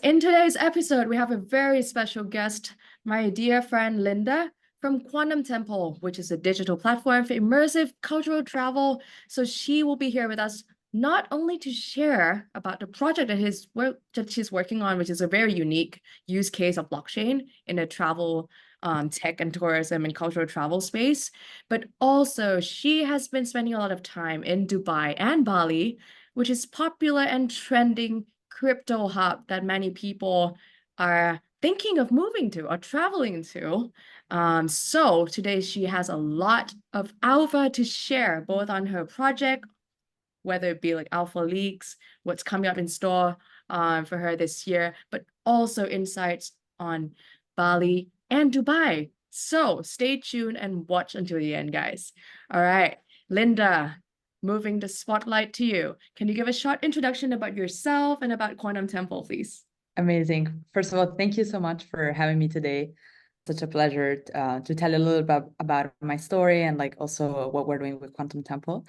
In today's episode, we have a very special guest, my dear friend Linda from Quantum Temple, which is a digital platform for immersive cultural travel. So she will be here with us not only to share about the project that she's working on, which is a very unique use case of blockchain in the travel, tech and tourism and cultural travel space, but also she has been spending a lot of time in Dubai and Bali, which is popular and trending crypto hub that many people are thinking of moving to or traveling to. So today she has a lot of alpha to share, both on her project, whether it be like alpha leaks, what's coming up in store for her this year, but also insights on Bali and Dubai. So stay tuned and watch until the end, guys. All right, Linda, moving the spotlight to you. Can you give a short introduction about yourself and about Quantum Temple, please? Amazing. First of all, thank you so much for having me today. Such a pleasure to tell you a little bit about my story and like also what we're doing with Quantum Temple.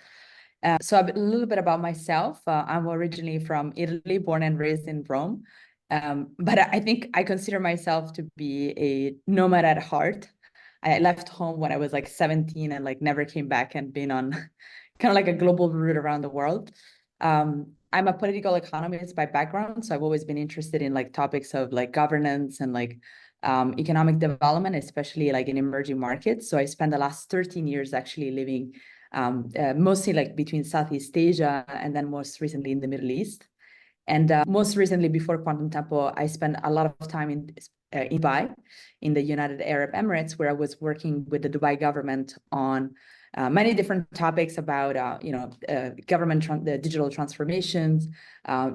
So a little bit about myself. I'm originally from Italy, born and raised in Rome. But I think I consider myself to be a nomad at heart. I left home when I was like 17 and like never came back and been on kind of like a global route around the world. I'm a political economist by background, so I've always been interested in like topics of like governance and like economic development, especially like in emerging markets. So I spent the last 13 years actually living mostly like between Southeast Asia and then most recently in the Middle East. And most recently, before Quantum Temple, I spent a lot of time in Dubai, in the United Arab Emirates, where I was working with the Dubai government on many different topics about, the digital transformations,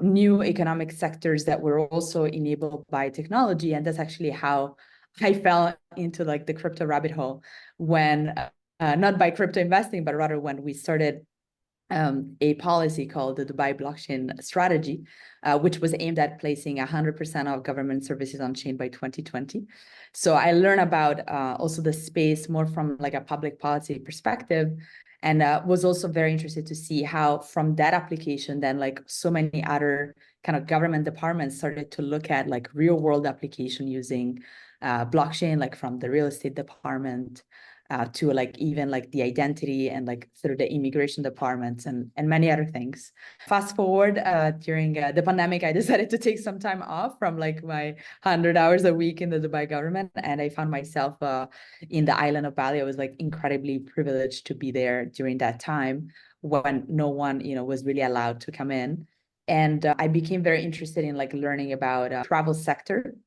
new economic sectors that were also enabled by technology. And that's actually how I fell into like the crypto rabbit hole when, not by crypto investing, but rather when we started a policy called the Dubai Blockchain Strategy, which was aimed at placing 100% of government services on chain by 2020. So I learned about also the space more from like a public policy perspective, and was also very interested to see how from that application, then like so many other kind of government departments started to look at like real world application using blockchain, like from the real estate department, to like even like the identity and like through the immigration departments and many other things. Fast forward during the pandemic, I decided to take some time off from like my 100 hours a week in the Dubai government. And I found myself in the island of Bali. I was like incredibly privileged to be there during that time when no one, was really allowed to come in. And I became very interested in like learning about travel sector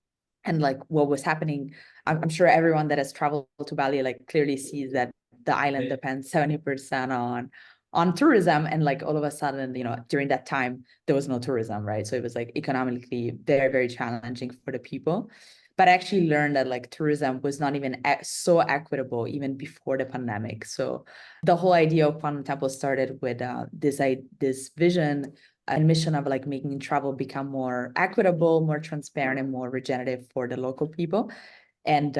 and like what was happening. I'm sure everyone that has traveled to Bali like clearly sees that the island depends 70% on tourism, and like all of a sudden, during that time there was no tourism, right? So it was like economically very, very challenging for the people. But I actually learned that like tourism was not even so equitable even before the pandemic. So the whole idea of Quantum Temple started with this vision and mission of like making travel become more equitable, more transparent, and more regenerative for the local people. And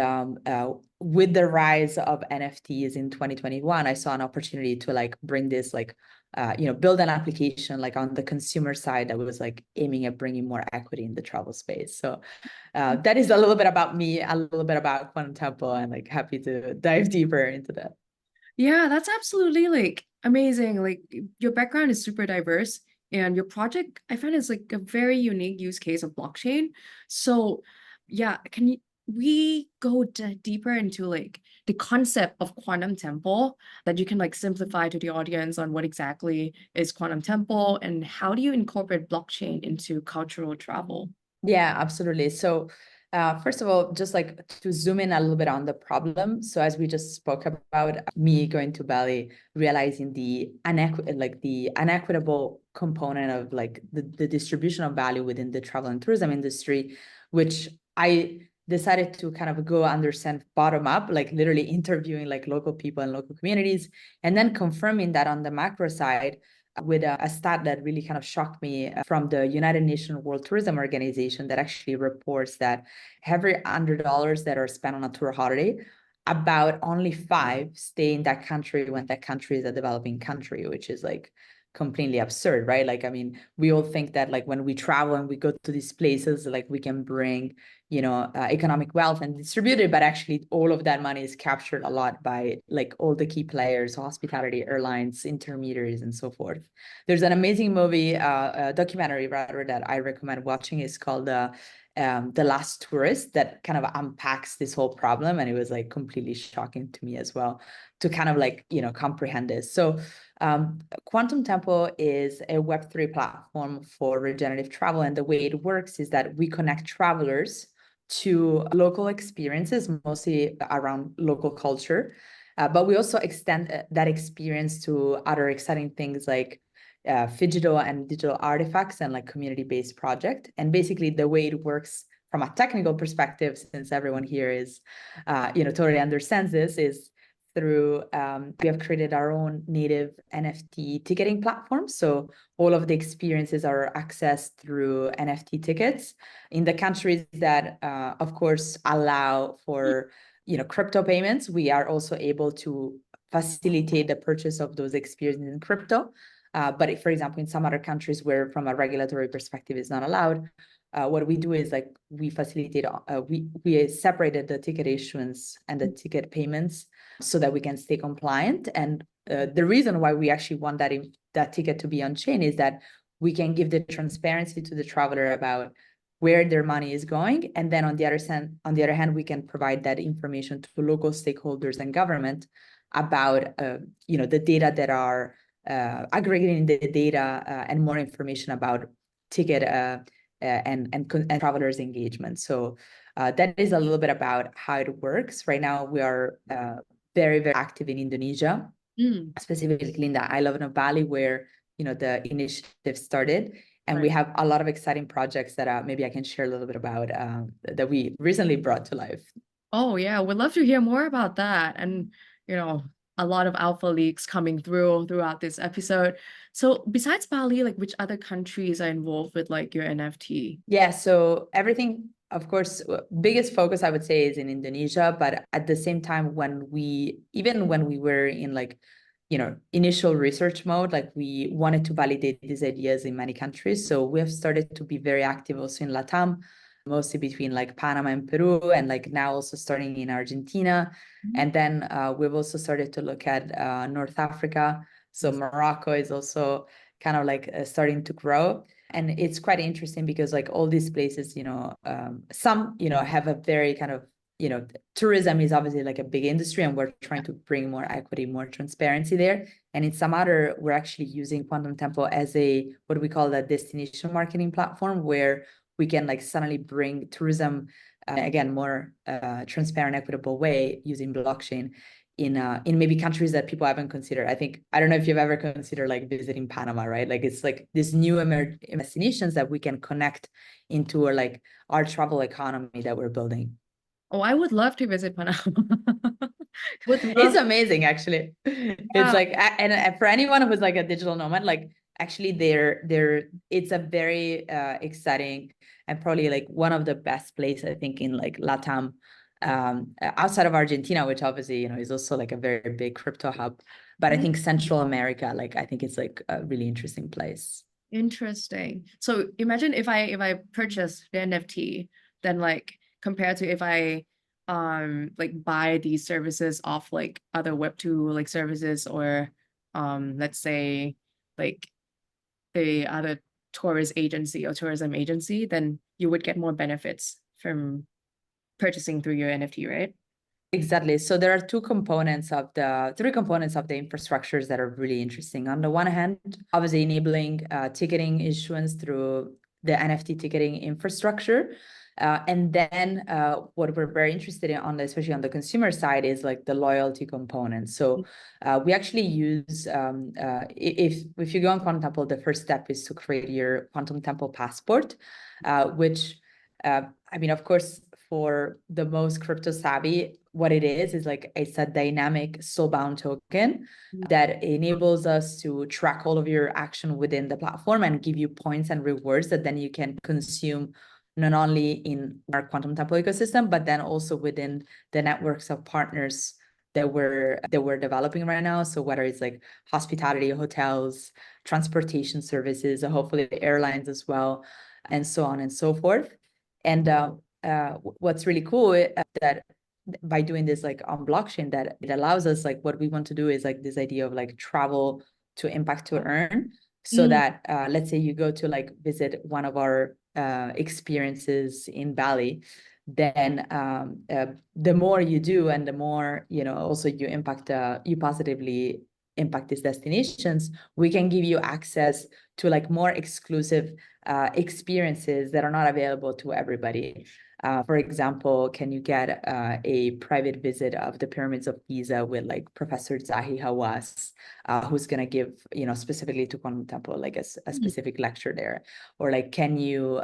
with the rise of NFTs in 2021, I saw an opportunity to like bring this like, build an application like on the consumer side that was like aiming at bringing more equity in the travel space. So that is a little bit about me, a little bit about Quantum Temple, and like happy to dive deeper into that. Yeah, that's absolutely like amazing. Like your background is super diverse and your project I find is like a very unique use case of blockchain. So yeah, we go deeper into like the concept of Quantum Temple that you can like simplify to the audience on what exactly is Quantum Temple and how do you incorporate blockchain into cultural travel? Yeah, absolutely. So first of all, just like to zoom in a little bit on the problem. So as we just spoke about, me going to Bali, realizing the unequitable component of like the distribution of value within the travel and tourism industry, which I decided to kind of go understand bottom up, like literally interviewing like local people and local communities, and then confirming that on the macro side, with a stat that really kind of shocked me from the United Nations World Tourism Organization that actually reports that every $100 that are spent on a tour holiday, about only 5 stay in that country when that country is a developing country, which is like completely absurd, right? Like, I mean, we all think that like when we travel and we go to these places, like we can bring, you know, economic wealth and distribute it, but actually all of that money is captured a lot by like all the key players, hospitality, airlines, intermediaries, and so forth. There's an amazing movie, a documentary rather, that I recommend watching. It's called The Last Tourist, that kind of unpacks this whole problem. And it was like completely shocking to me as well to kind of like, you know, comprehend this. So Quantum Temple is a Web3 platform for regenerative travel. And the way it works is that we connect travelers to local experiences, mostly around local culture. But we also extend that experience to other exciting things like phygital and digital artifacts and like community-based project. And basically the way it works from a technical perspective, since everyone here is, you know, totally understands this, is through, we have created our own native NFT ticketing platform. So all of the experiences are accessed through NFT tickets in the countries that, of course, allow for, you know, crypto payments. We are also able to facilitate the purchase of those experiences in crypto. But if, for example, in some other countries where from a regulatory perspective is not allowed, what we do is like we facilitate, we separated the ticket issuance and the ticket payments so that we can stay compliant. And the reason why we actually want that ticket to be on chain is that we can give the transparency to the traveler about where their money is going. And then on the other hand, we can provide that information to local stakeholders and government about you know, the data that are aggregating the data and more information about ticket and travelers' engagement. So that is a little bit about how it works. Right now, we are very, very active in Indonesia, specifically in the island of Bali, where, you know, the initiative started. And we have a lot of exciting projects that maybe I can share a little bit about that we recently brought to life. Oh yeah, we'd love to hear more about that. And, you know, a lot of alpha leaks coming throughout this episode. So besides Bali, like which other countries are involved with like your NFT? Yeah, so everything, of course, biggest focus I would say is in Indonesia, but at the same time, even when we were in like, you know, initial research mode, like we wanted to validate these ideas in many countries. So we have started to be very active also in LATAM, mostly between like Panama and Peru, and like now also starting in Argentina. And then we've also started to look at North Africa. So Morocco is also kind of like starting to grow. And it's quite interesting because like all these places, you know, some, you know, have a very kind of, you know, tourism is obviously like a big industry, and we're trying to bring more equity, more transparency there. And in some other, we're actually using Quantum Temple as a, what we call a destination marketing platform, where we can like suddenly bring tourism, again, more transparent, equitable way using blockchain in maybe countries that people haven't considered. I don't know if you've ever considered like visiting Panama, right? Like it's like this new destinations that we can connect into like our travel economy that we're building. Oh, I would love to visit Panama. It's amazing, actually. It's like, and for anyone who's like a digital nomad, like actually it's a very exciting and probably like one of the best places, I think, in like LATAM, outside of Argentina, which obviously, you know, is also like a very big crypto hub. But I think Central America, like I think it's like a really interesting place. Interesting. So imagine if I purchase the NFT, then like compared to if I like buy these services off like other Web2 like services, or let's say like the other tourist agency or tourism agency, then you would get more benefits from purchasing through your NFT, right? Exactly. So there are three components of the infrastructures that are really interesting. On the one hand, obviously enabling ticketing issuance through the NFT ticketing infrastructure. And then what we're very interested in especially on the consumer side, is like the loyalty component. So we actually use, if you go on Quantum Temple, the first step is to create your Quantum Temple passport, which, I mean, of course, for the most crypto savvy, what it is like it's a dynamic soulbound token that enables us to track all of your action within the platform and give you points and rewards that then you can consume not only in our Quantum Temple ecosystem, but then also within the networks of partners that we're developing right now. So whether it's like hospitality, hotels, transportation services, hopefully the airlines as well, and so on and so forth. And what's really cool that by doing this like on blockchain, that it allows us, like what we want to do is like this idea of like travel to impact to earn. So that let's say you go to like visit one of our experiences in Bali, then the more you do and the more, you know, also you impact, you positively impact these destinations, we can give you access to like more exclusive experiences that are not available to everybody. For example, can you get a private visit of the pyramids of Giza with like Professor Zahi Hawass, who's going to give, you know, specifically to Quantum Temple, like a specific lecture there? Or like, can you,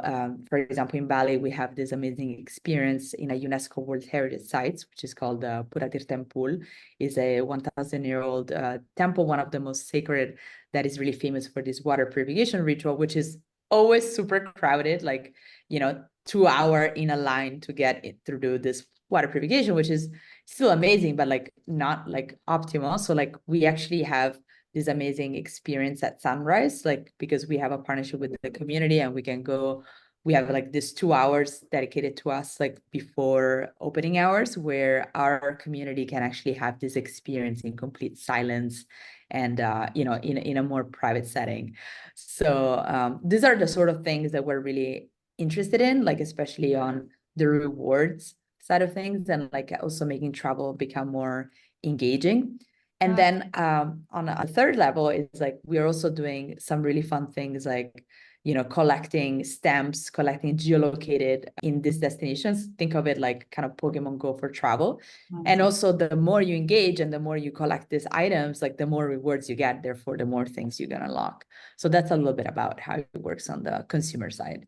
for example, in Bali, we have this amazing experience in a UNESCO World Heritage Sites, which is called Puratir Temple, is a 1,000-year-old temple, one of the most sacred, that is really famous for this water purification ritual, which is always super crowded, like, you know, 2 hour in a line to get it through this water purification, which is still amazing, but like not like optimal. So like we actually have this amazing experience at sunrise, like because we have a partnership with the community and we can go, we have like this 2 hours dedicated to us, like before opening hours, where our community can actually have this experience in complete silence and you know, in a more private setting. So these are the sort of things that we're really interested in, like especially on the rewards side of things, and like also making travel become more engaging. And then on a third level, it's like we're also doing some really fun things, like, you know, collecting stamps, collecting geolocated in these destinations. Think of it like kind of Pokemon Go for travel. And also the more you engage and the more you collect these items, like the more rewards you get, therefore the more things you're going to unlock. So that's a little bit about how it works on the consumer side.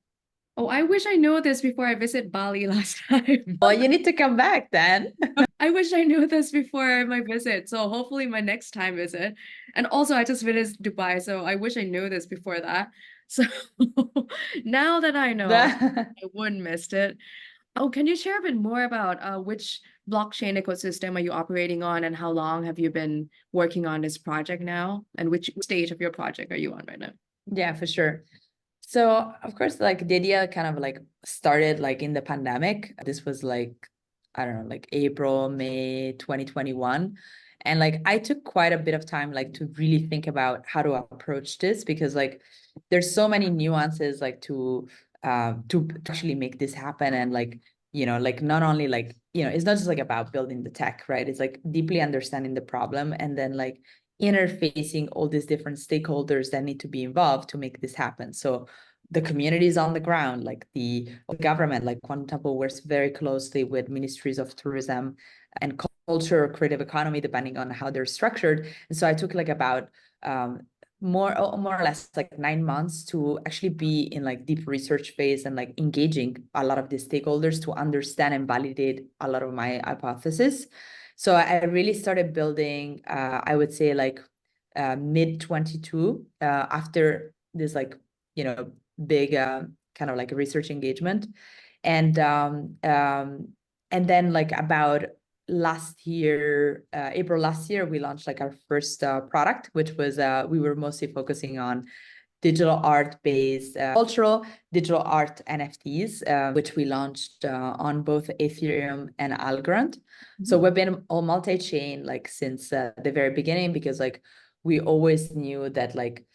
Oh, I wish I knew this before I visit Bali last time. Well, you need to come back then. I wish I knew this before my visit. So hopefully my next time visit. And also I just visited Dubai, so I wish I knew this before that. So now that I know, I wouldn't missed it. Oh, can you share a bit more about which blockchain ecosystem are you operating on, and how long have you been working on this project now? And which stage of your project are you on right now? Yeah, for sure. So of course, like the idea kind of like started like in the pandemic. This was like, I don't know, like April, May 2021. And like I took quite a bit of time like to really think about how to approach this, because like there's so many nuances like to actually make this happen. And like, you know, like not only like, you know, it's not just like about building the tech, right? It's like deeply understanding the problem and then like interfacing all these different stakeholders that need to be involved to make this happen. So the communities on the ground, like the government, like Quantum Temple works very closely with ministries of tourism and culture or creative economy, depending on how they're structured. And so I took like about more or less like 9 months to actually be in like deep research phase and like engaging a lot of the stakeholders to understand and validate a lot of my hypothesis. So I really started building, I would say like mid 22, after this like, you know, big kind of like research engagement. And then like about last year, April last year, we launched like our first product, which was, we were mostly focusing on digital art based cultural digital art NFTs, which we launched on both Ethereum and Algorand. So we've been all multi-chain like since the very beginning, because like we always knew that like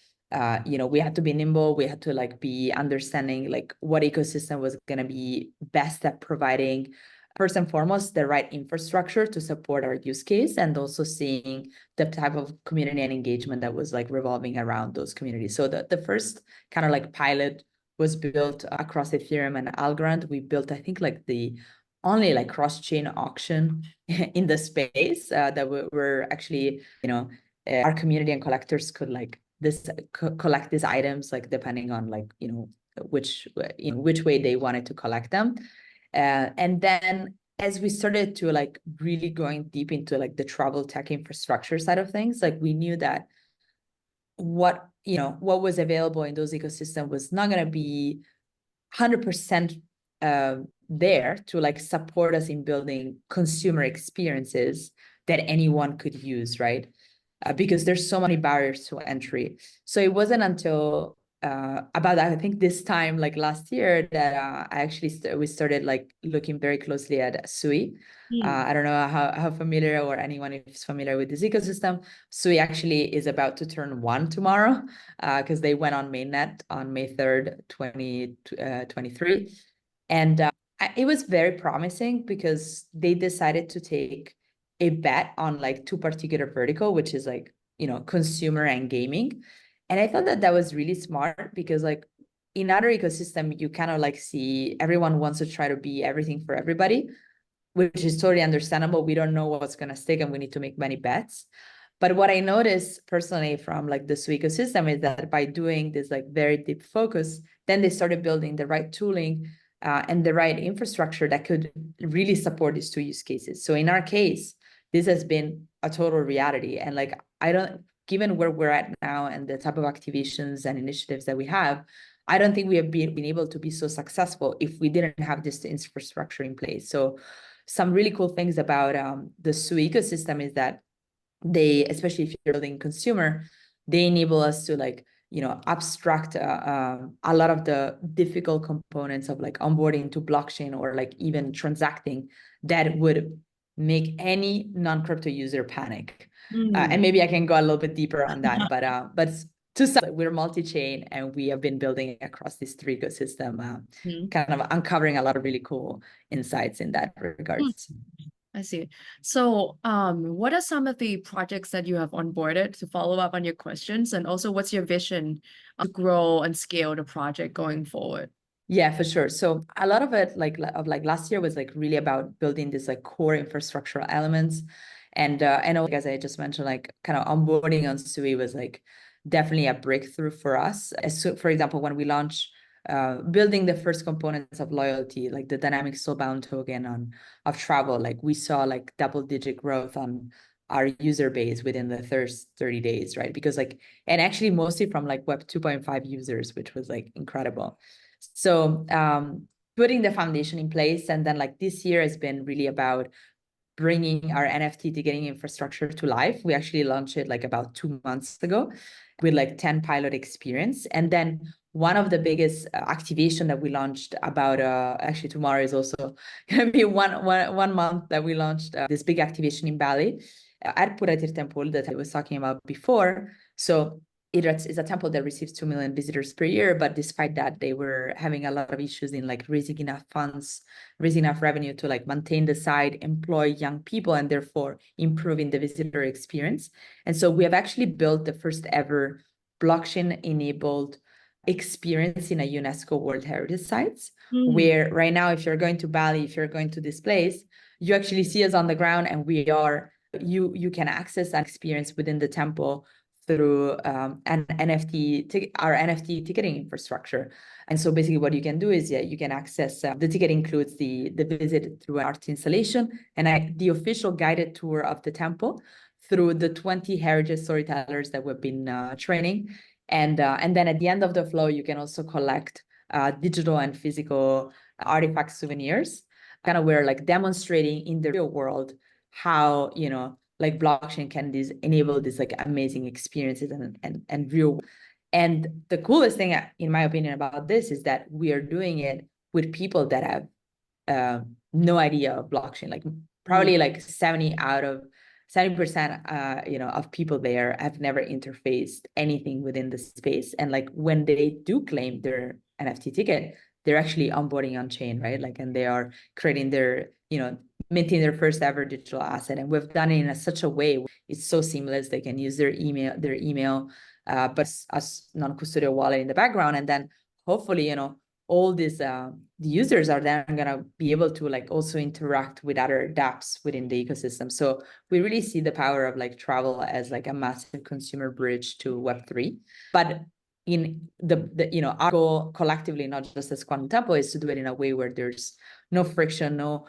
you know, we had to be nimble, we had to like be understanding like what ecosystem was going to be best at providing, first and foremost, the right infrastructure to support our use case, and also seeing the type of community and engagement that was like revolving around those communities. So the first kind of like pilot was built across Ethereum and Algorand. We built, I think, like the only like cross-chain auction in the space that were actually, you know, our community and collectors could like this collect these items, like depending on like, you know, which way they wanted to collect them. And then as we started to like really going deep into like the travel tech infrastructure side of things, like we knew that what, you know, what was available in those ecosystems was not going to be 100% there to like support us in building consumer experiences that anyone could use, right? Because there's so many barriers to entry. So it wasn't until about, I think, this time, like last year, that I actually we started like looking very closely at Sui. I don't know how familiar, or anyone is familiar with this ecosystem. Sui actually is about to turn 1 tomorrow, because they went on mainnet on May 3rd, 2023. And it was very promising because they decided to take a bet on like 2 particular vertical, which is like, consumer and gaming. And I thought that that was really smart, because like in other ecosystem, you kind of like see everyone wants to try to be everything for everybody, which is totally understandable. We don't know what's going to stick, and we need to make many bets. But what I noticed personally from like the Sui ecosystem is that by doing this like very deep focus, then they started building the right tooling and the right infrastructure that could really support these 2 use cases. So in our case, this has been a total reality. And like, given where we're at now and the type of activations and initiatives that we have, I don't think we have been able to be so successful if we didn't have this infrastructure in place. So some really cool things about the Sui ecosystem is that they, especially if you're building consumer, they enable us to like, abstract a lot of the difficult components of like onboarding to blockchain, or like even transacting, that would make any non-crypto user panic. And maybe I can go a little bit deeper on that, but to some, we're multi-chain, and we have been building across this 3 ecosystem, kind of uncovering a lot of really cool insights in that regards. I see. So, what are some of the projects that you have onboarded, to follow up on your questions? And also, what's your vision to grow and scale the project going forward? Yeah, for sure. So a lot of it, like last year, was like really about building this like core infrastructural elements, and like, as I just mentioned, like kind of onboarding on Sui was like definitely a breakthrough for us. So, for example, when we launched, building the first components of loyalty, like the dynamic soulbound token of travel, like we saw like double-digit growth on our user base within the first 30 days, right? Because like, and actually mostly from like Web 2.5 users, which was like incredible. So putting the foundation in place, and then like this year has been really about bringing our NFT ticketing infrastructure to life. We actually launched it like about 2 months ago with like 10 pilot experience. And then one of the biggest activation that we launched about, actually tomorrow is also going to be one month that we launched this big activation in Bali at Puratir Temple that I was talking about before. So it's a temple that receives 2 million visitors per year, but despite that, they were having a lot of issues in like raising enough funds, raising enough revenue to like maintain the site, employ young people, and therefore improving the visitor experience. And so we have actually built the first ever blockchain-enabled experience in a UNESCO World Heritage Sites, where right now, if you're going to Bali, if you're going to this place, you actually see us on the ground, and you can access an experience within the temple through our NFT ticketing infrastructure. And so basically what you can do is, you can access, the ticket includes the visit through an art installation and the official guided tour of the temple through the 20 heritage storytellers that we've been training. And then at the end of the flow, you can also collect digital and physical artifact souvenirs, kind of where like demonstrating in the real world how, like blockchain can enable these like amazing experiences and real. And the coolest thing, in my opinion, about this is that we are doing it with people that have no idea of blockchain. Like probably like 70% of people there have never interfaced anything within the space. And like when they do claim their NFT ticket, they're actually onboarding on chain, right? Like, and they are creating their, minting their first ever digital asset. And we've done it in such a way, it's so seamless. They can use their email, but as non-custodial wallet in the background. And then hopefully, all these the users are then gonna be able to like also interact with other dApps within the ecosystem. So we really see the power of like travel as like a massive consumer bridge to Web3. But in our goal collectively, not just as Quantum Temple, is to do it in a way where there's no friction, no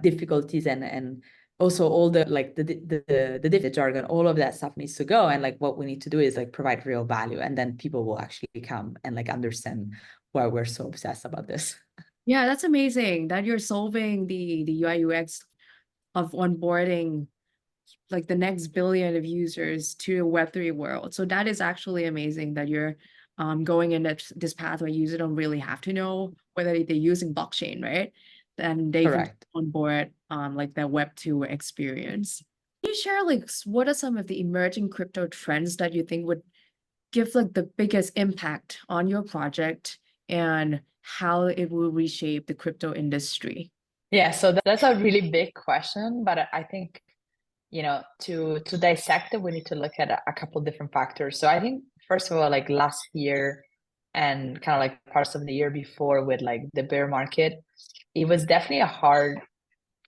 difficulties, and also all the like the jargon, all of that stuff needs to go. And like what we need to do is like provide real value, and then people will actually come and like understand why we're so obsessed about this. Yeah, that's amazing that you're solving the UI UX of onboarding like the next billion of users to a Web3 world. So that is actually amazing that you're going in this path where users don't really have to know whether they're using blockchain, right? Then they can Correct. on board like the Web2 experience. Can you share like what are some of the emerging crypto trends that you think would give like the biggest impact on your project and how it will reshape the crypto industry? Yeah, so that's a really big question, but I think, you know, to dissect it, we need to look at a couple different factors. So I think first of all, like last year and kind of like parts of the year before with like the bear market, it was definitely a hard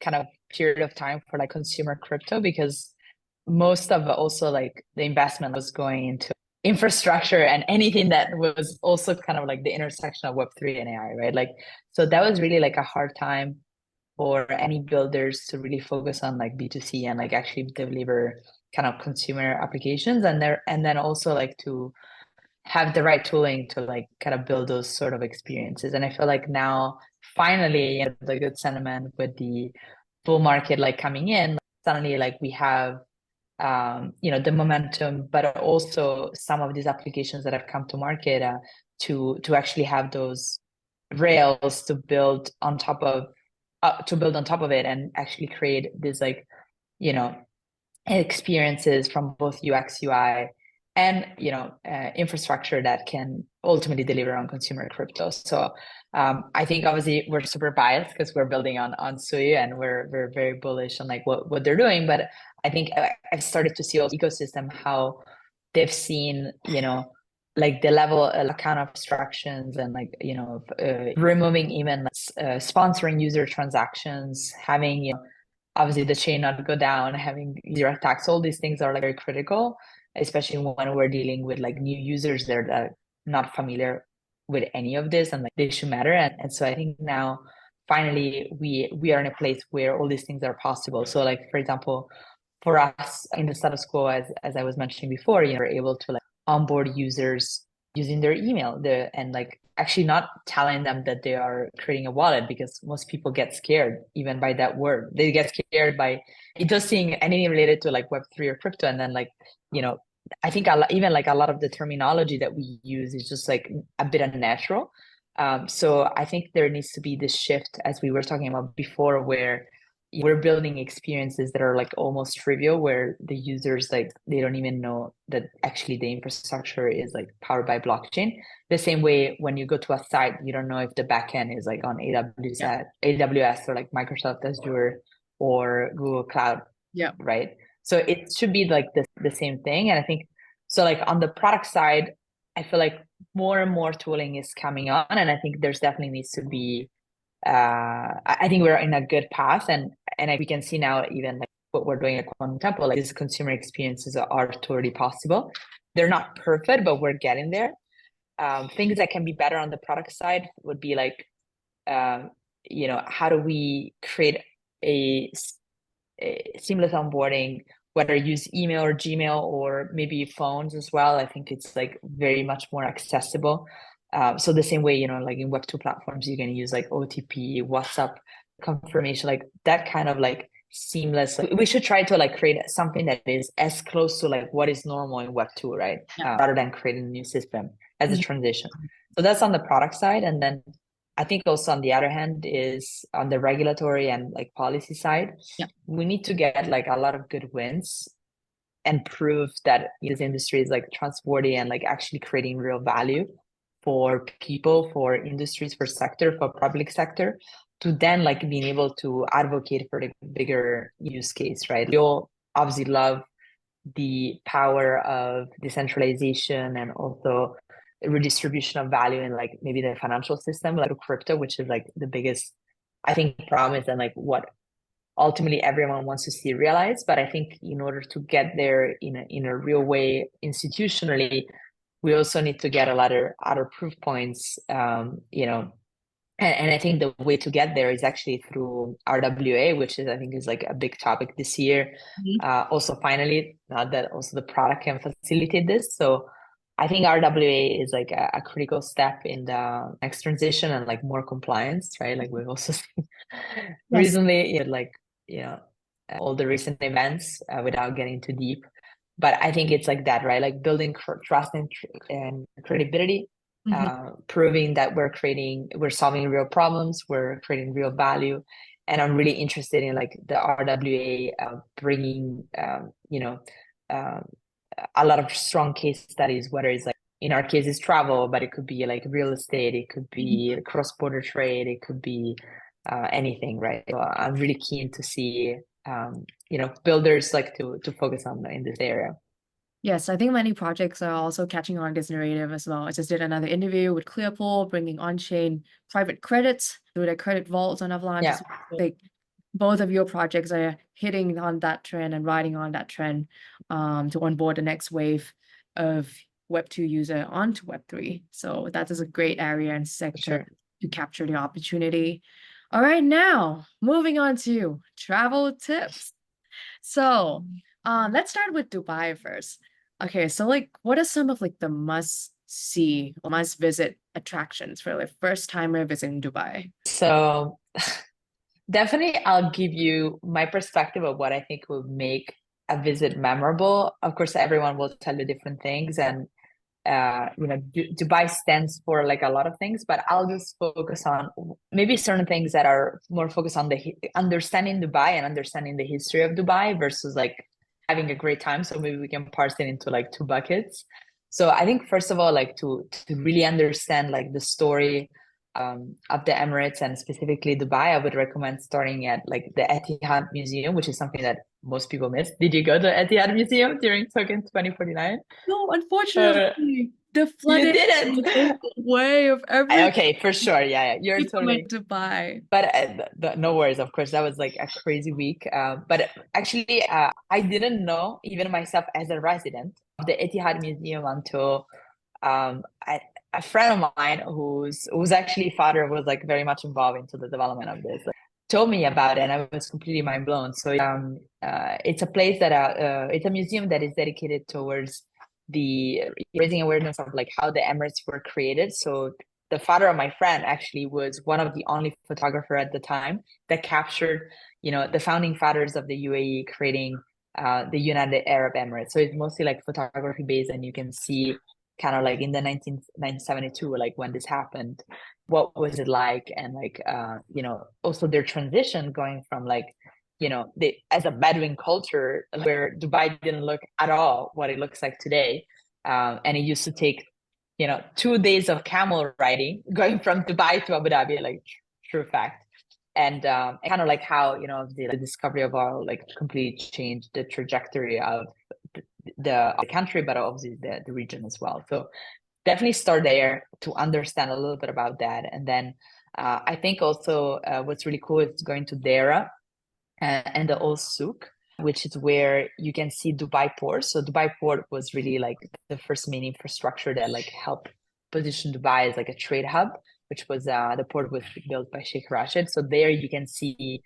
kind of period of time for like consumer crypto because most of also like the investment was going into infrastructure and anything that was also kind of like the intersection of Web3 and AI, right? Like, so that was really like a hard time for any builders to really focus on like B2C and like actually deliver kind of consumer applications and then also like to have the right tooling to like kind of build those sort of experiences. And I feel like now finally, you know, the good sentiment with the bull market like coming in, suddenly like we have you know, the momentum, but also some of these applications that have come to market to actually have those rails to build on top of it and actually create this like, you know, experiences from both UX, UI, and you know, infrastructure that can ultimately deliver on consumer crypto. So I think obviously we're super biased because we're building on Sui and we're very bullish on like what they're doing. But I think I've started to see also ecosystem how they've seen, you know, like the level account abstractions and like, you know, removing even sponsoring user transactions, having, you know, obviously the chain not go down, having zero attacks, all these things are like very critical, especially when we're dealing with like new users that are not familiar with any of this and like they should matter. And so I think now finally we are in a place where all these things are possible. So like, for example, for us in the status quo, as I was mentioning before, you know, we're able to like onboard users using their email and like actually not telling them that they are creating a wallet because most people get scared even by that word. They get scared by just seeing anything related to like Web3 or crypto. And then like, you know, I think even like a lot of the terminology that we use is just like a bit unnatural. So I think there needs to be this shift as we were talking about before where we're building experiences that are like almost trivial where the users like they don't even know that actually the infrastructure is like powered by blockchain the same way when you go to a site you don't know if the backend is like on AWS or like Microsoft Azure or Google Cloud, Yeah. right? So it should be like the same thing. And I think so like on the product side I feel like more and more tooling is coming on and I think there's definitely needs to be I think we're in a good path and we can see now even like what we're doing at Quantum Temple, like these consumer experiences are totally possible. They're not perfect, but we're getting there. Things that can be better on the product side would be like, you know, how do we create a seamless onboarding, whether you use email or Gmail or maybe phones as well. I think it's like very much more accessible. So the same way, you know, like in Web2 platforms, you can use like OTP, WhatsApp confirmation, like that kind of like seamless. We should try to like create something that is as close to like what is normal in Web2, right? Rather than creating a new system as a transition. So that's on the product side. And then I think also on the other hand is on the regulatory and like policy side, we need to get like a lot of good wins and prove that this industry is like trustworthy and like actually creating real value for people, for industries, for sector, for public sector, to then like being able to advocate for the bigger use case, right? We all obviously love the power of decentralization and also redistribution of value in like maybe the financial system, like crypto, which is like the biggest, I think, promise and like what ultimately everyone wants to see realized. But I think in order to get there in a real way institutionally, we also need to get a lot of other proof points, you know, and I think the way to get there is actually through RWA, which is I think is like a big topic this year. Also, finally, that also the product can facilitate this. So I think RWA is like a critical step in the next transition and like more compliance, right? Like we've also seen recently, like you know, all the recent events without getting too deep. But I think it's like that, right? Like building trust and credibility, proving that we're solving real problems, we're creating real value. And I'm really interested in like the RWA bringing, a lot of strong case studies, whether it's like, in our case, it's travel, but it could be like real estate, it could be cross-border trade, it could be anything, right? So I'm really keen to see, builders like to focus on in this area. Yes, I think many projects are also catching on this narrative as well. I just did another interview with Clearpool, bringing on-chain private credits through their credit vaults on Avalanche. Yeah. Like both of your projects are hitting on that trend and riding on that trend to onboard the next wave of Web2 user onto Web3. So that is a great area and sector to capture the opportunity. All right, now moving on to travel tips. So let's start with Dubai first. Okay, so like what are some of like the must-see or must-visit attractions for like first timer visiting Dubai? So definitely I'll give you my perspective of what I think will make a visit memorable. Of course, everyone will tell you different things, and Dubai stands for like a lot of things, but I'll just focus on maybe certain things that are more focused on the understanding Dubai and understanding the history of Dubai versus like having a great time. So maybe we can parse it into like two buckets. So I think first of all, like to really understand like the story of the Emirates and specifically Dubai, I would recommend starting at like the Etihad Museum, which is something that most people miss. Did you go to Etihad Museum during Token 2049? No, unfortunately, the flooding You didn't. way of every Okay, for sure. Yeah, you're totally. Dubai. But no worries, of course. That was like a crazy week. But actually, I didn't know even myself as a resident of the Etihad Museum until a friend of mine whose actually father was like very much involved into the development of this, like, told me about it, and I was completely mind blown. So it's a place that it's a museum that is dedicated towards the raising awareness of like how the Emirates were created. So the father of my friend actually was one of the only photographer at the time that captured, the founding fathers of the UAE creating the United Arab Emirates. So it's mostly like photography based, and you can see kind of like in the 1972, like when this happened, what was it like, and like also their transition going from like as a Bedouin culture where Dubai didn't look at all what it looks like today, and it used to take 2 days of camel riding going from Dubai to Abu Dhabi, like true fact. And kind of like how the discovery of oil like completely changed the trajectory of the country, but obviously the region as well. So definitely start there to understand a little bit about that. And then I think also what's really cool is going to Dera and the old souk, which is where you can see Dubai Port. So Dubai Port was really like the first main infrastructure that like helped position Dubai as like a trade hub, which was the port was built by Sheikh Rashid. So there you can see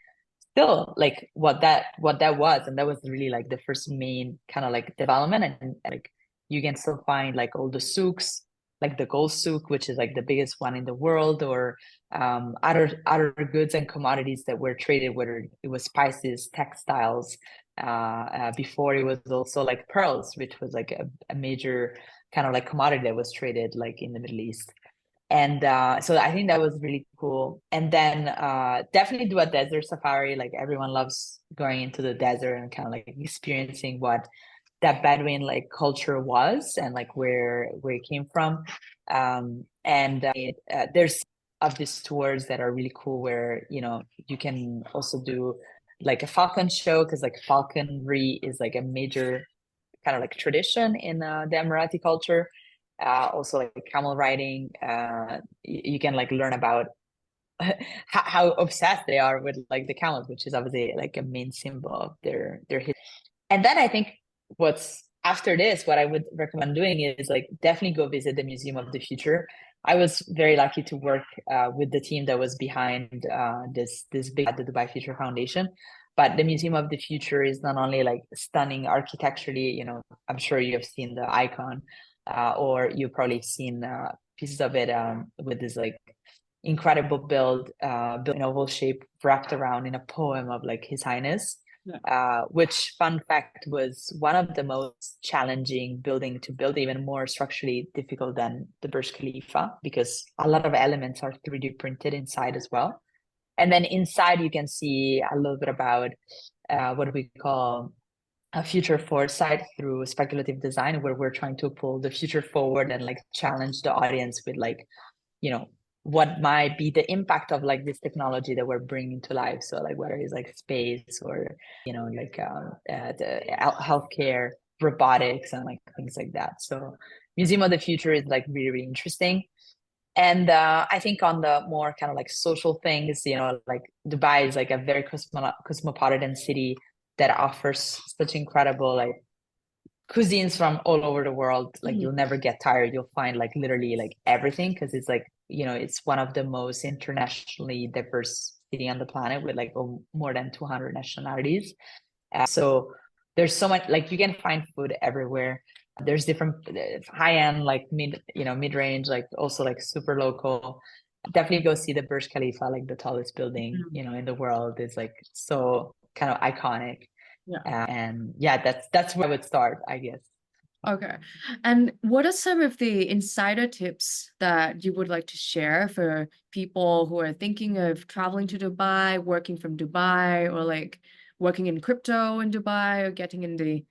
still like what that was, and that was really like the first main kind of like development. And like you can still find like all the souks, like the gold souk, which is like the biggest one in the world, or other goods and commodities that were traded, whether it was spices, textiles. Before it was also like pearls, which was like a major kind of like commodity that was traded like in the Middle East. And so I think that was really cool. And then definitely do a desert safari. Like everyone loves going into the desert and kind of like experiencing what that Bedouin like culture was and like where it came from. There's of these tours that are really cool where you can also do like a falcon show, because like falconry is like a major kind of like tradition in the Emirati culture. Also like camel riding. You can like learn about how obsessed they are with like the camels, which is obviously like a main symbol of their history. And then I think what's after this, what I would recommend doing is like definitely go visit the Museum of the Future. I was very lucky to work with the team that was behind this big the Dubai Future Foundation. But the Museum of the Future is not only like stunning architecturally, I'm sure you have seen the icon, or you've probably seen pieces of it with this like incredible build in oval shape wrapped around in a poem of like His Highness. which, fun fact, was one of the most challenging building to build, even more structurally difficult than the Burj Khalifa, because a lot of elements are 3D printed inside as well. And then inside you can see a little bit about what we call a future foresight through speculative design, where we're trying to pull the future forward and like challenge the audience with like, you know, what might be the impact of like this technology that we're bringing to life. So like whether it's like space or, you know, like the healthcare, robotics, and like things like that. So Museum of the Future is like really, really interesting. And I think on the more kind of like social things, you know, like Dubai is like a very cosmopolitan city that offers such incredible like cuisines from all over the world. Like you'll never get tired. You'll find like literally like everything, because it's like, you know, it's one of the most internationally diverse city on the planet with like more than 200 nationalities. So there's so much, like you can find food everywhere. There's different high end, like mid range, like also like super local. Definitely go see the Burj Khalifa, like the tallest building, you know, in the world. Is like so kind of iconic. And yeah, that's where I would start, I guess. Okay. And what are some of the insider tips that you would like to share for people who are thinking of traveling to Dubai, working from Dubai, or like working in crypto in Dubai, or getting in the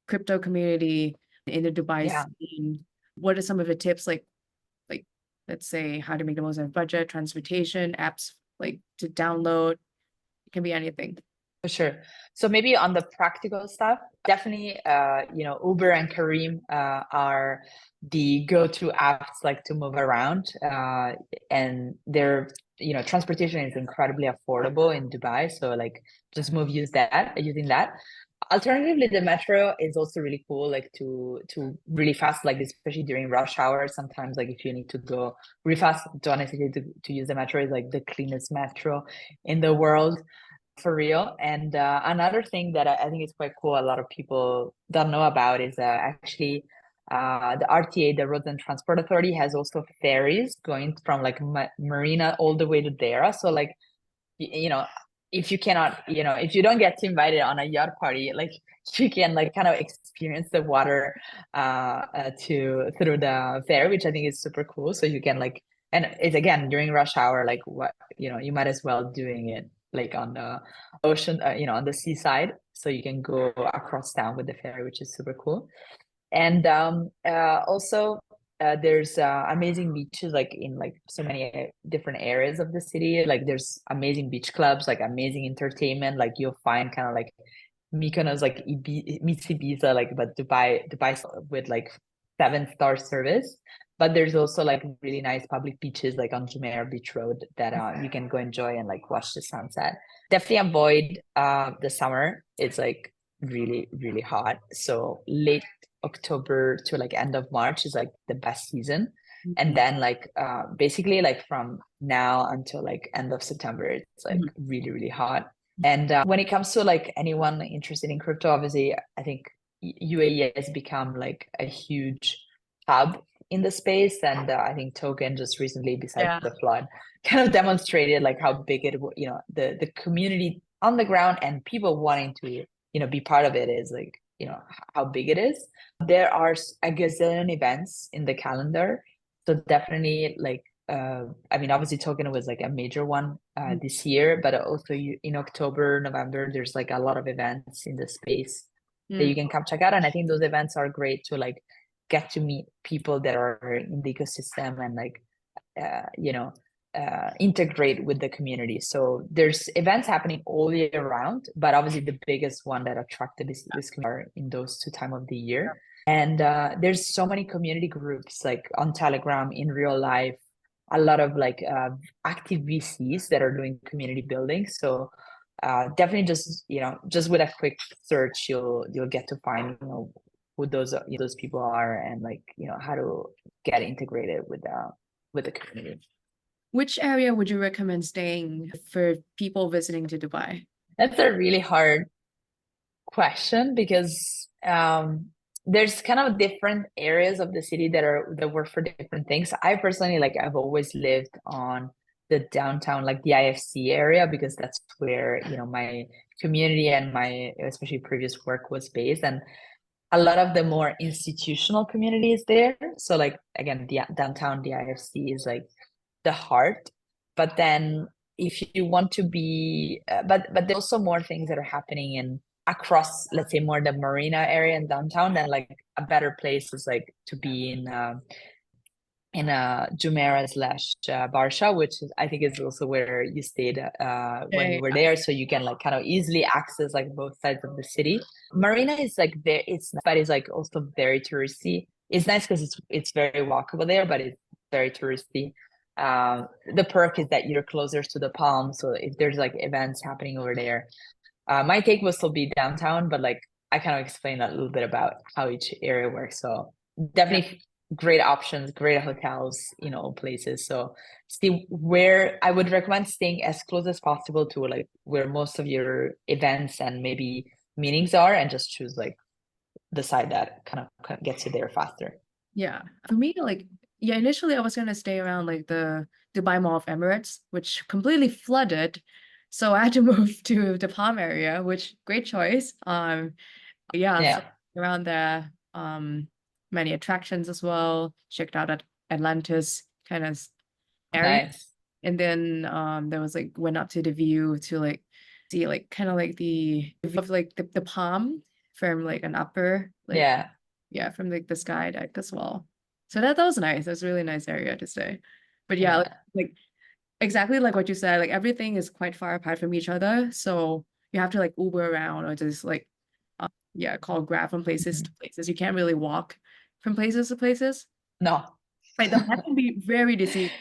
crypto community in the Dubai scene? What are some of the tips, like let's say how to make the most of budget, transportation, apps like to download? It can be anything. For sure. So maybe on the practical stuff, definitely, you know, Uber and Kareem are the go-to apps like to move around. And they're, you know, transportation is incredibly affordable in Dubai. So like just using that. Alternatively, the metro is also really cool, like to really fast, like especially during rush hour. Sometimes like if you need to go really fast, don't hesitate to use the metro. Is like the cleanest metro in the world. For real. And another thing that I think is quite cool, a lot of people don't know about, is actually the RTA, the Roads and Transport Authority, has also ferries going from like Marina all the way to Dera. So like, you know, if you cannot, you know, if you don't get invited on a yacht party, like you can like kind of experience the water through the ferry, which I think is super cool. So you can like, and it's again during rush hour, like what, you know, you might as well doing it like on the ocean, you know, on the seaside, so you can go across town with the ferry, which is super cool. And also there's amazing beaches like in like so many different areas of the city. Like there's amazing beach clubs, like amazing entertainment. Like you'll find kind of like Mykonos, like meets Ibiza, like but Dubai with like 7-star service. But there's also like really nice public beaches like on Jumeirah Beach Road that you can go enjoy and like watch the sunset. Definitely avoid the summer. It's like really, really hot. So late October to like end of March is like the best season. And then like basically like from now until like end of September, it's like really, really hot. And when it comes to like anyone interested in crypto, obviously, I think UAE has become like a huge hub in the space. And I think Token just recently, besides the flood, kind of demonstrated like how big it, you know, the community on the ground and people wanting to, you know, be part of it is like, you know, how big it is. There are a gazillion events in the calendar. So definitely like, I mean, obviously Token was like a major one this year, but also in October, November, there's like a lot of events in the space that you can come check out. And I think those events are great to like get to meet people that are in the ecosystem and like, you know, integrate with the community. So there's events happening all year round, but obviously the biggest one that attracted this community are in those 2 times of the year. And there's so many community groups like on Telegram, in real life, a lot of like active VCs that are doing community building. So definitely just, you know, just with a quick search, you'll get to find, you know, who those people are and like, you know, how to get integrated with the community. Which area would you recommend staying for people visiting to Dubai? That's a really hard question because there's kind of different areas of the city that work for different things. I personally, like, I've always lived on the downtown, like the IFC area, because that's where, my community and my especially previous work was based. And a lot of the more institutional community is there. So like, again, the downtown, the IFC is like the heart. But then if you want to be, but there's also more things that are happening in across, let's say, more the marina area in downtown. Then like a better place is like to be in Jumeirah slash Barsha, which is, I think is also where you stayed when you were there, so you can like kind of easily access like both sides of the city. Marina is like there, but it's like also very touristy. It's nice because it's very walkable there, but it's very touristy. The perk is that you're closer to the Palm, so if there's like events happening over there, my take will still be downtown, but like I kind of explained a little bit about how each area works. So definitely great options, great hotels, places. So see where I would recommend staying as close as possible to like where most of your events and maybe meetings are, and just choose like the side that kind of gets you there faster. Yeah. For me, like, yeah, initially I was gonna stay around like the Dubai Mall of Emirates, which completely flooded. So I had to move to the Palm area, which great choice. Yeah. Around there, many attractions as well. Checked out at Atlantis kind of area. Nice. And then there was like went up to the view to like see like kind of like the view of like the palm from like an upper like Yeah. from like the sky deck as well. So that was nice. That was a really nice area to stay. But yeah, like exactly like what you said, like everything is quite far apart from each other. So you have to like Uber around or just like call Grab from places to places. You can't really walk from places to places. No. Like that can be very deceiving.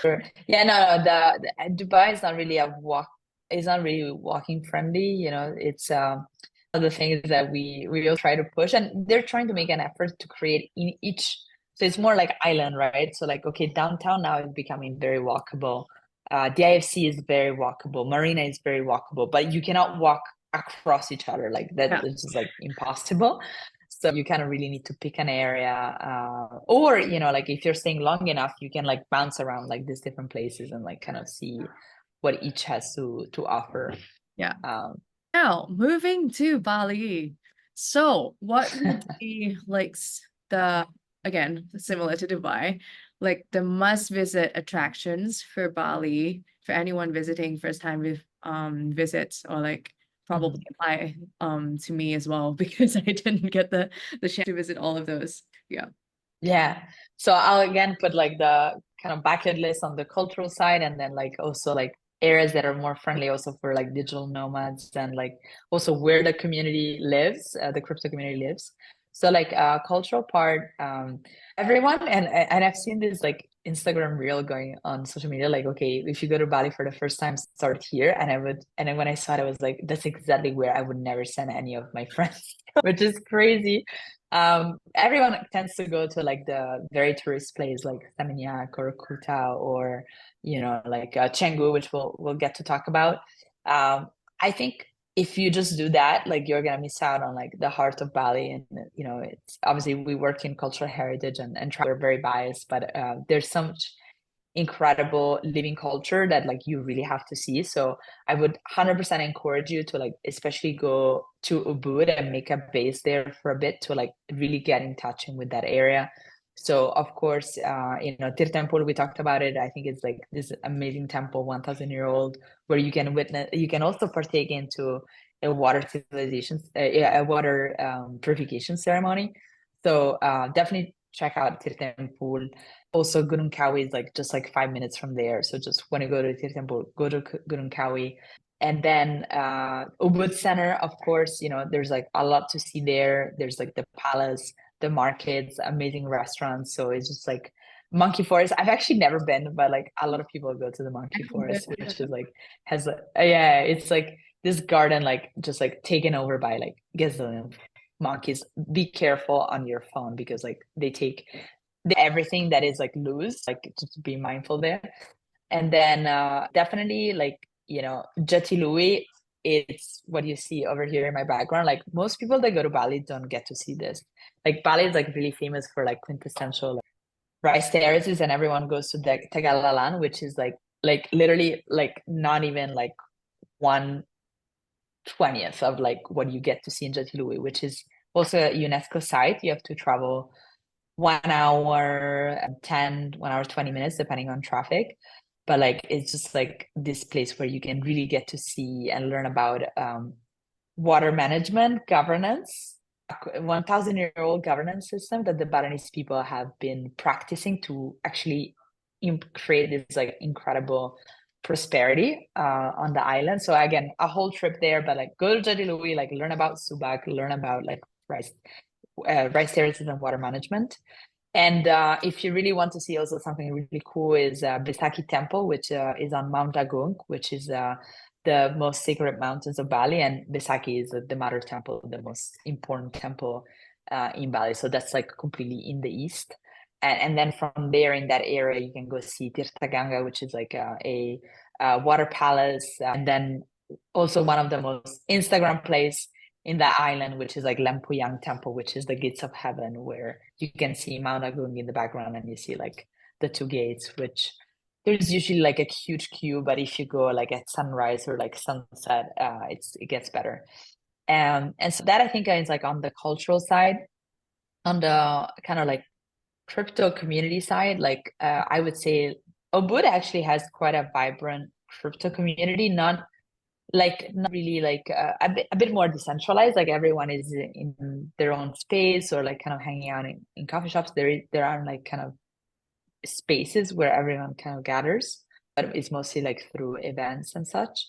Sure. Yeah, no, the Dubai is not really it's not really walking friendly, it's the thing is that we will try to push, and they're trying to make an effort to create in each, so it's more like island, right? So like, okay, downtown now is becoming very walkable. The IFC is very walkable, Marina is very walkable, but you cannot walk across each other like that. It's just like impossible. So you kind of really need to pick an area, or like if you're staying long enough, you can like bounce around like these different places and like kind of see what each has to offer. Yeah. Now moving to Bali. So what would be like again, similar to Dubai, like the must visit attractions for Bali for anyone visiting first time with visits, or like probably apply to me as well, because I didn't get the chance to visit all of those. Yeah. So I'll again put like the kind of bucket list on the cultural side, and then like also like areas that are more friendly also for like digital nomads, and like also where the community lives, the crypto community lives. So like cultural part, everyone, and I've seen this like Instagram reel going on social media, like, okay, if you go to Bali for the first time, start here. And then when I saw it, I was like, that's exactly where I would never send any of my friends, which is crazy. Everyone tends to go to like the very tourist place like Seminyak or Kuta, or like Canggu, which we'll get to talk about. I think if you just do that, like you're gonna miss out on like the heart of Bali. And it's obviously we work in cultural heritage and we're very biased, but there's so much incredible living culture that like you really have to see. So I would 100% encourage you to like especially go to Ubud and make a base there for a bit to like really get in touch with that area. So of course, Tir Temple, we talked about it. I think it's like this amazing temple, 1,000-year-old, where you can witness, you can also partake into a water civilization, a water purification ceremony. So definitely check out Tir Temple. Also, Gurun Kawi is like just like 5 minutes from there. So just when you go to Tir Temple, go to Gurun Kawi. And then Ubud Center, of course, there's like a lot to see there. There's like the palace, the markets, amazing restaurants. So it's just like Monkey Forest. I've actually never been, but like a lot of people go to the Monkey Forest, which is like has it's like this garden like just like taken over by like gazillion monkeys. Be careful on your phone because like they take everything that is like loose, like just be mindful there. And then definitely like Jatiluwi, it's what you see over here in my background. Like most people that go to Bali don't get to see this. Like Bali is like really famous for like quintessential rice terraces, and everyone goes to the Tagalalan, which is like literally like not even like 1/20th of like what you get to see in Jatiluwi, which is also a UNESCO site. You have to travel 1 hour 10, 1 hour 20 minutes, depending on traffic. But like it's just like this place where you can really get to see and learn about water management, governance, 1,000-year-old governance system that the Balinese people have been practicing to actually create this like incredible prosperity on the island. So again, a whole trip there, but like go to Jatiluwi, like learn about Subak, learn about like rice terraces and water management. And if you really want to see also something really cool is Besaki Temple, which is on Mount Agung, which is the most sacred mountains of Bali. And Besaki is the mother temple, the most important temple in Bali. So that's like completely in the east. And then from there in that area, you can go see Tirthaganga, which is like a water palace. And then also one of the most Instagram place in the island, which is like Lempuyang Temple, which is the gates of heaven, where you can see Mount Agung in the background and you see like the two gates, which there's usually like a huge queue, but if you go like at sunrise or like sunset, it gets better. And so that I think is like on the cultural side. On the kind of like crypto community side, like I would say Ubud actually has quite a vibrant crypto community, not really like a bit more decentralized. Like everyone is in their own space or like kind of hanging out in coffee shops. There are like kind of spaces where everyone kind of gathers, but it's mostly like through events and such.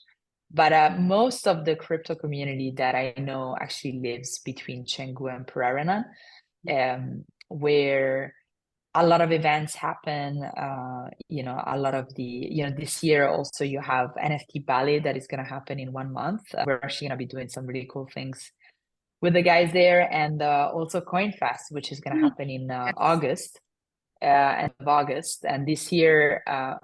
But most of the crypto community that I know actually lives between Canggu and Puraranan, where a lot of events happen. A lot of this year also you have NFT Bali that is going to happen in 1 month. We're actually going to be doing some really cool things with the guys there, and also CoinFest, which is going to happen in August, end of August. And this year, they're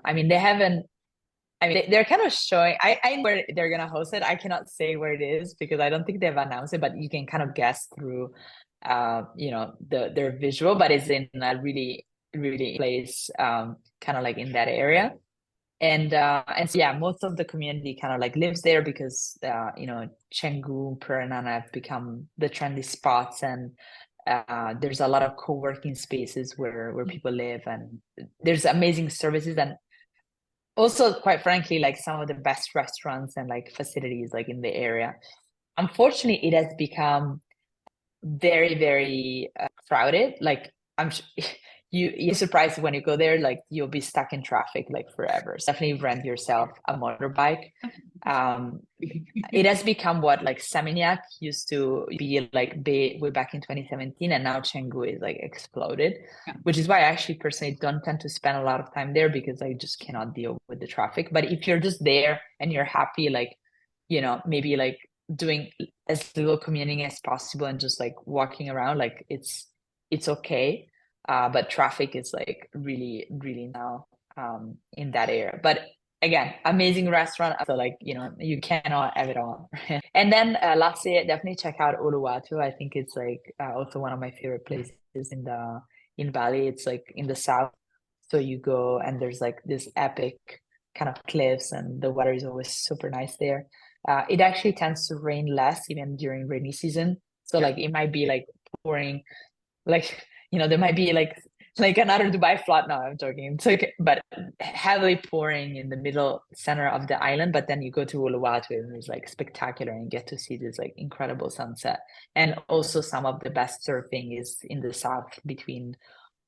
kind of showing. I know where they're going to host it. I cannot say where it is because I don't think they've announced it, but you can kind of guess through their visual, but it's in a really place kind of like in that area. And so yeah, most of the community kind of like lives there because Canggu, Purananan have become the trendy spots, and there's a lot of co-working spaces where people live, and there's amazing services, and also quite frankly like some of the best restaurants and like facilities like in the area. Unfortunately, it has become very, very crowded. Like you're surprised when you go there, like you'll be stuck in traffic like forever. So definitely rent yourself a motorbike. It has become what like Seminyak used to be like way back in 2017, and now Canggu is like exploded, which is why I actually personally don't tend to spend a lot of time there because I just cannot deal with the traffic. But if you're just there and you're happy, like maybe like doing as little commuting as possible and just like walking around, like it's okay. But traffic is like really now in that area. But again, amazing restaurant. So like you cannot have it all. And then lastly, definitely check out Uluwatu. I think it's like also one of my favorite places in Bali. It's like in the south. So you go and there's like this epic kind of cliffs, and the weather is always super nice there. It actually tends to rain less even during rainy season. So like it might be like pouring, like there might be like another Dubai flood. No, I'm joking. It's like, but heavily pouring in the middle center of the island. But then you go to Uluwatu and it's like spectacular, and get to see this like incredible sunset. And also some of the best surfing is in the south between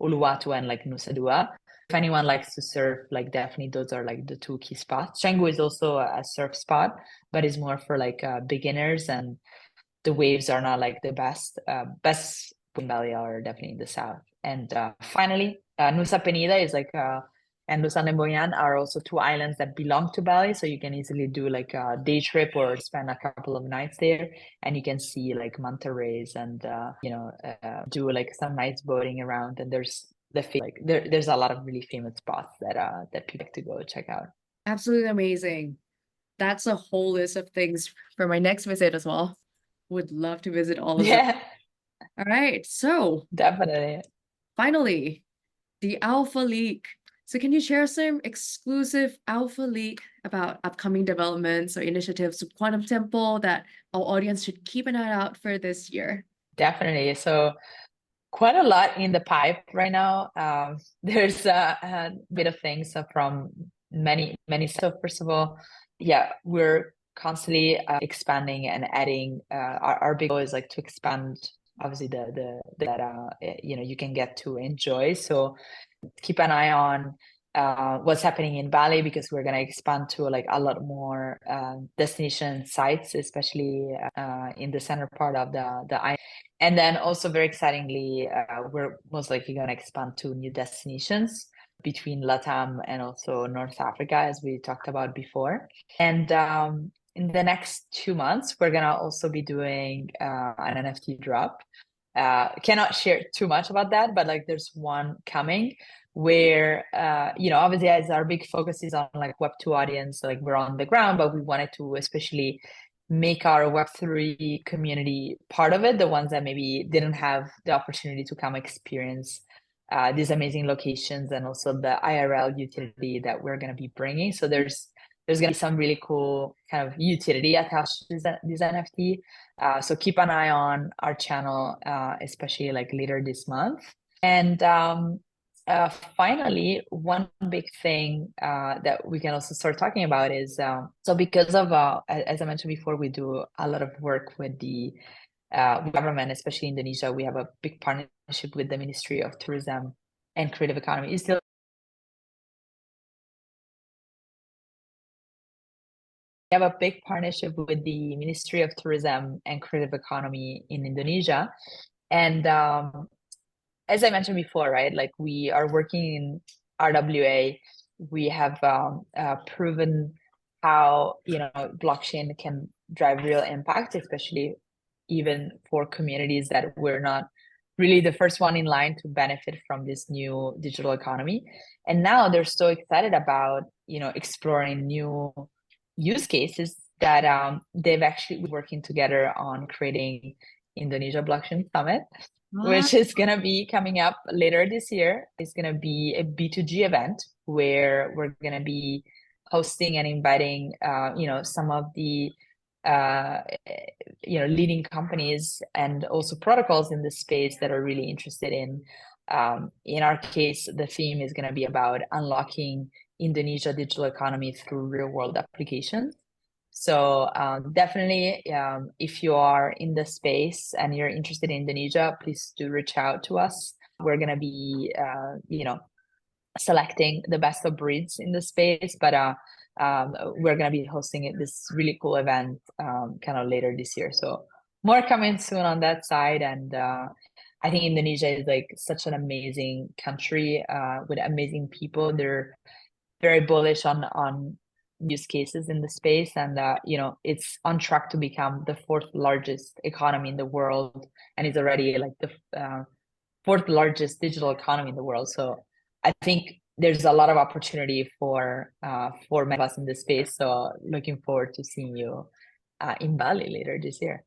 Uluwatu and like Nusa Dua. If anyone likes to surf, like definitely those are like the two key spots. Canggu is also a surf spot, but it's more for like beginners, and the waves are not like the best. Best in Bali are definitely in the south. And finally, Nusa Penida is like and Nusa Lemboyan are also two islands that belong to Bali, so you can easily do like a day trip or spend a couple of nights there, and you can see like manta rays and do like some nice boating around. And there's there's a lot of really famous spots that people like to go check out. Absolutely amazing. That's a whole list of things for my next visit as well. Would love to visit all of them. All right, so definitely. Finally, the Alpha Leak. So can you share some exclusive Alpha Leak about upcoming developments or initiatives of Quantum Temple that our audience should keep an eye out for this year? Definitely. So quite a lot in the pipe right now. There's a bit of things from many. So first of all, yeah, we're constantly expanding and adding. Our big goal is like to expand, obviously that you can get to enjoy. So keep an eye on what's happening in Bali, because we're going to expand to like a lot more destination sites, especially in the center part of the island. And then also very excitingly, we're most likely going to expand to new destinations between LATAM and also North Africa, as we talked about before. And in the next 2 months, we're going to also be doing an NFT drop. Cannot share too much about that, but like there's one coming where obviously as our big focus is on like Web2 audience, like we're on the ground, but we wanted to especially make our Web3 community part of it, the ones that maybe didn't have the opportunity to come experience these amazing locations, and also the IRL utility that we're going to be bringing. So there's going to be some really cool kind of utility attached to this NFT. So keep an eye on our channel, especially like later this month. And finally, one big thing that we can also start talking about is, so because of, as I mentioned before, we do a lot of work with the government, especially Indonesia. We have a big partnership with the Ministry of Tourism and Creative Economy. We have a big partnership with the Ministry of Tourism and Creative Economy in Indonesia. And as I mentioned before, right, like we are working in RWA. We have proven how, blockchain can drive real impact, especially even for communities that we're not really the first one in line to benefit from this new digital economy. And now they're so excited about, exploring new use cases that they've actually been working together on creating Indonesia Blockchain Summit, which is going to be coming up later this year. It's going to be a B2G event where we're going to be hosting and inviting, some of the, leading companies and also protocols in the space that are really interested in our case, the theme is going to be about unlocking Indonesia digital economy through real world applications. So definitely, if you are in the space and you're interested in Indonesia, please do reach out to us. We're going to be, selecting the best of breeds in the space, but we're going to be hosting this really cool event kind of later this year. So more coming soon on that side. And I think Indonesia is like such an amazing country with amazing people. They're very bullish on use cases in the space, and it's on track to become the fourth largest economy in the world, and it's already like the fourth largest digital economy in the world. So I think there's a lot of opportunity for many of us in this space. So looking forward to seeing you in Bali later this year.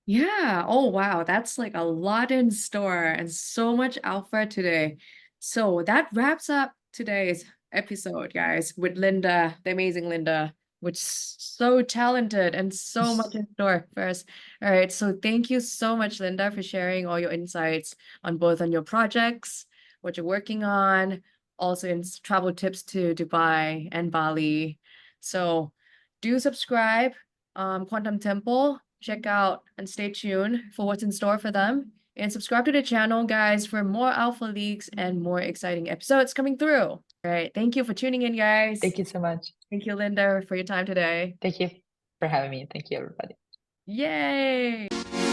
Yeah. Oh, wow. That's like a lot in store and so much alpha today. So that wraps up today's episode, guys, with Linda, the amazing Linda, which is so talented and so much in store for us. All right. So thank you so much, Linda, for sharing all your insights on your projects, what you're working on, also in travel tips to Dubai and Bali. So do subscribe, Quantum Temple. Check out and stay tuned for what's in store for them. And subscribe to the channel, guys, for more alpha leaks and more exciting episodes coming through. All right. Thank you for tuning in, guys. Thank you so much. Thank you, Linda, for your time today. Thank you for having me. Thank you, everybody. Yay!